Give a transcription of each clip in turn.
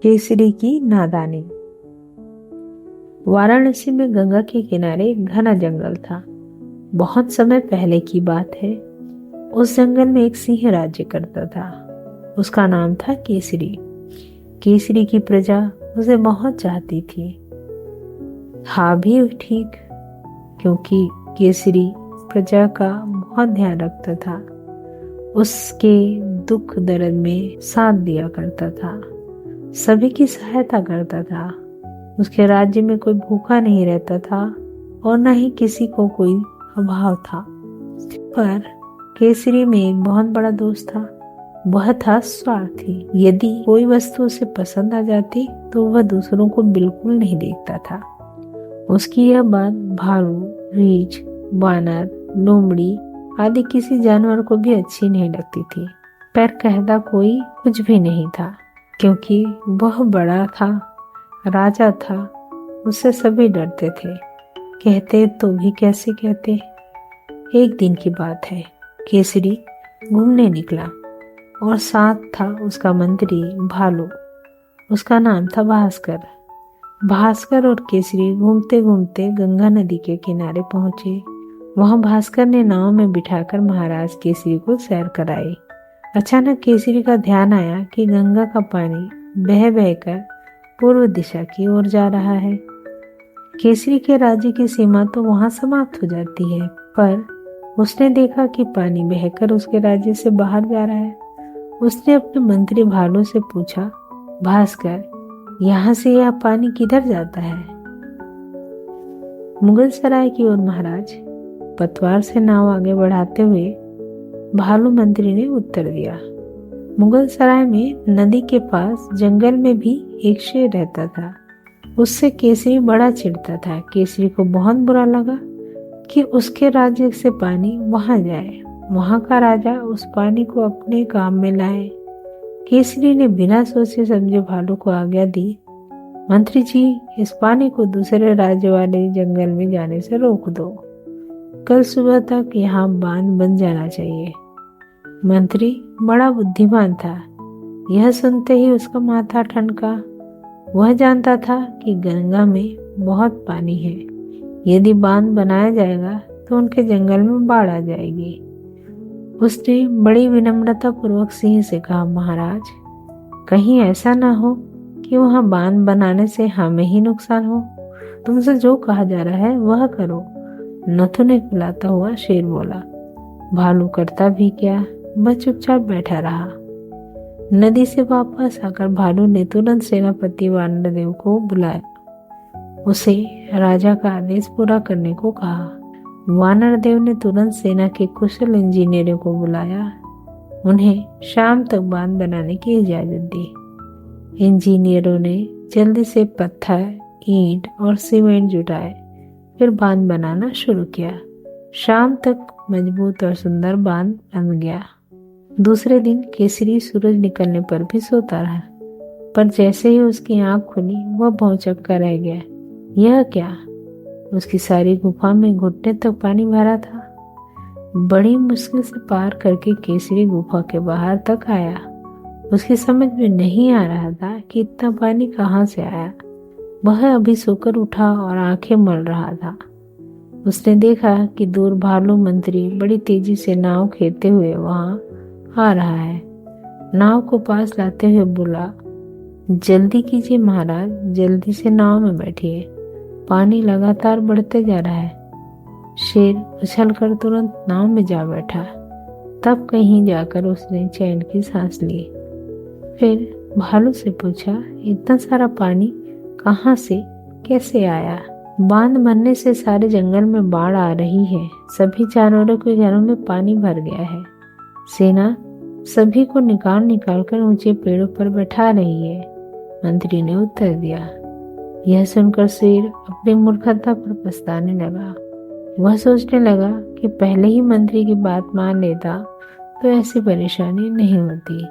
केसरी की नादानी। वाराणसी में गंगा के किनारे एक घना जंगल था। बहुत समय पहले की बात है। उस जंगल में एक सिंह राज्य करता था। उसका नाम था केसरी। केसरी की प्रजा उसे बहुत चाहती थी। हाँ भी ठीक, क्योंकि केसरी प्रजा का बहुत ध्यान रखता था। उसके दुख दर्द में साथ दिया करता था, सभी की सहायता करता था। उसके राज्य में कोई भूखा नहीं रहता था और न ही किसी को कोई अभाव था। पर केसरी में एक बहुत बड़ा दोस्त था। वह था स्वार्थी। यदि कोई वस्तु उसे पसंद आ जाती तो वह दूसरों को बिल्कुल नहीं देखता था। उसकी यह बात भालू, रीछ, वानर, लोमड़ी आदि किसी जानवर को भी अच्छी नहीं लगती थी। पर कहता कोई कुछ भी नहीं था, क्योंकि वह बड़ा था, राजा था। उससे सभी डरते थे। कहते तो भी कैसे कहते। एक दिन की बात है। केसरी घूमने निकला और साथ था उसका मंत्री भालू। उसका नाम था भास्कर। भास्कर और केसरी घूमते घूमते गंगा नदी के किनारे पहुंचे। वहां भास्कर ने नाव में बिठाकर महाराज केसरी को सैर कराई। अचानक केसरी का ध्यान आया कि गंगा का पानी बह बहकर पूर्व दिशा की ओर जा रहा है। केसरी के राज्य की सीमा तो वहां समाप्त हो जाती है, पर उसने देखा कि पानी बहकर उसके राज्य से बाहर जा रहा है। उसने अपने मंत्री भालू से पूछा, भास्कर, यहाँ से यह पानी किधर जाता है? मुगल सराय की ओर महाराज, पतवार से नाव आगे बढ़ाते हुए भालू मंत्री ने उत्तर दिया। मुगल सराय में नदी के पास जंगल में भी एक शेर रहता था। उससे केसरी बड़ा चिढ़ता था। केसरी को बहुत बुरा लगा कि उसके राज्य से पानी वहां जाए, वहां का राजा उस पानी को अपने काम में लाए। केसरी ने बिना सोचे समझे भालू को आज्ञा दी, मंत्री जी, इस पानी को दूसरे राज्य वाले जंगल में जाने से रोक दो। कल सुबह तक यहाँ बांध बन जाना चाहिए। मंत्री बड़ा बुद्धिमान था। यह सुनते ही उसका माथा ठनका। वह जानता था कि गंगा में बहुत पानी है। यदि बांध बनाया जाएगा तो उनके जंगल में बाढ़ आ जाएगी। उसने बड़ी विनम्रता पूर्वक सिंह से कहा, महाराज, कहीं ऐसा ना हो कि वहां बांध बनाने से हमें ही नुकसान हो। तुमसे जो कहा जा रहा है वह करो। नथुने खिलाता हुआ शेर बोला। भालू करता भी क्या, वह चुपचाप बैठा रहा। नदी से वापस आकर भालू ने तुरंत सेनापति वानरदेव को बुलाया। उसे राजा का आदेश पूरा करने को कहा। वानरदेव ने तुरंत सेना के कुशल इंजीनियरों को बुलाया। उन्हें शाम तक बांध बनाने की इजाजत दी। इंजीनियरों ने जल्दी से पत्थर, ईंट और सीमेंट जुटाए, फिर बांध बनाना शुरू किया। शाम तक मजबूत और सुंदर बांध बन गया। दूसरे दिन केसरी सूरज निकलने पर भी सोता रहा, पर जैसे ही उसकी आंख खुली वह भौचक्का रह गया। यह क्या? उसकी सारी गुफा में घुटने तक पानी भरा था। बड़ी मुश्किल से पार करके केसरी गुफा के बाहर तक आया। उसकी समझ में नहीं आ रहा था कि इतना पानी कहाँ से आया। वह अभी सोकर उठा और आंखें मल रहा था। उसने देखा कि दूर भालू मंत्री बड़ी तेजी से नाव खेते हुए वहां आ रहा है। नाव को पास लाते हुए बोला, जल्दी कीजिए महाराज, जल्दी से नाव में बैठिए, पानी लगातार बढ़ते जा रहा है। शेर उछलकर तुरंत नाव में जा बैठा। तब कहीं जाकर उसने चैन की सांस ली। फिर भालू से पूछा, इतना सारा पानी कहाँ से कैसे आया? बांध बनने से सारे जंगल में बाढ़ आ रही है। सभी जानवरों के घरों में पानी भर गया है। सेना सभी को निकाल निकाल कर ऊंचे पेड़ों पर बैठा रही है, मंत्री ने उत्तर दिया। यह सुनकर शेर अपनी मूर्खता पर पछताने लगा। वह सोचने लगा कि पहले ही मंत्री की बात मान लेता तो ऐसी परेशानी नहीं होती।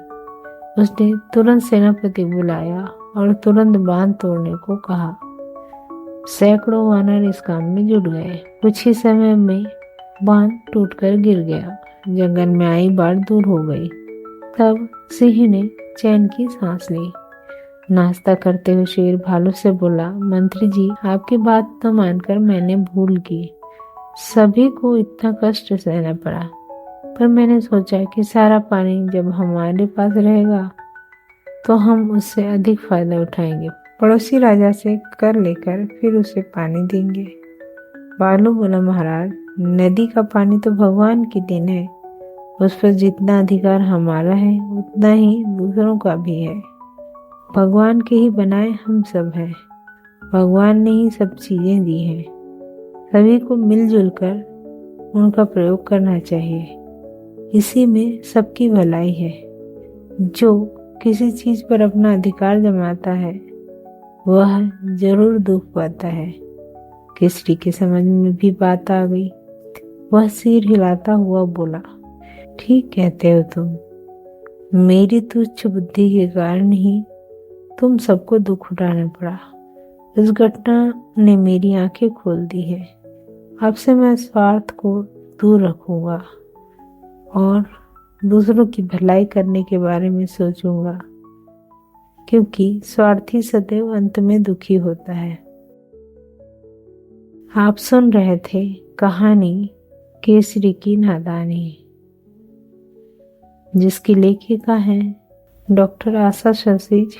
उसने तुरंत सेनापति बुलाया और तुरंत बांध तोड़ने को कहा। सैकड़ों वानर इस काम में जुट गए। कुछ ही समय में बांध टूटकर गिर गया। जंगल में आई बाढ़ दूर हो गई। तब सिंह ने चैन की सांस ली। नाश्ता करते हुए शेर भालू से बोला, मंत्री जी, आपकी बात तो मानकर मैंने भूल की। सभी को इतना कष्ट सहना पड़ा, पर मैंने सोचा कि सारा पानी जब हमारे पास रहेगा तो हम उससे अधिक फायदा उठाएंगे। पड़ोसी राजा से कर लेकर फिर उसे पानी देंगे। भालू बोला, महाराज, नदी का पानी तो भगवान की देन है। उस पर जितना अधिकार हमारा है उतना ही दूसरों का भी है। भगवान के ही बनाए हम सब हैं। भगवान ने ही सब चीजें दी हैं। सभी को मिलजुल कर उनका प्रयोग करना चाहिए। इसी में सबकी भलाई है। जो किसी चीज पर अपना अधिकार जमाता है वह जरूर दुख पाता है। केसरी के समझ में भी बात आ गई। वह सिर हिलाता हुआ बोला, ठीक कहते हो तुम। मेरी तुच्छ बुद्धि के कारण ही तुम सबको दुख उठाना पड़ा। इस घटना ने मेरी आंखें खोल दी है। अब से मैं स्वार्थ को दूर रखूंगा और दूसरों की भलाई करने के बारे में सोचूंगा, क्योंकि स्वार्थी सदैव अंत में दुखी होता है। आप सुन रहे थे कहानी केसरी की नादानी, जिसकी लेखिका हैं डॉक्टर आशा शशीज।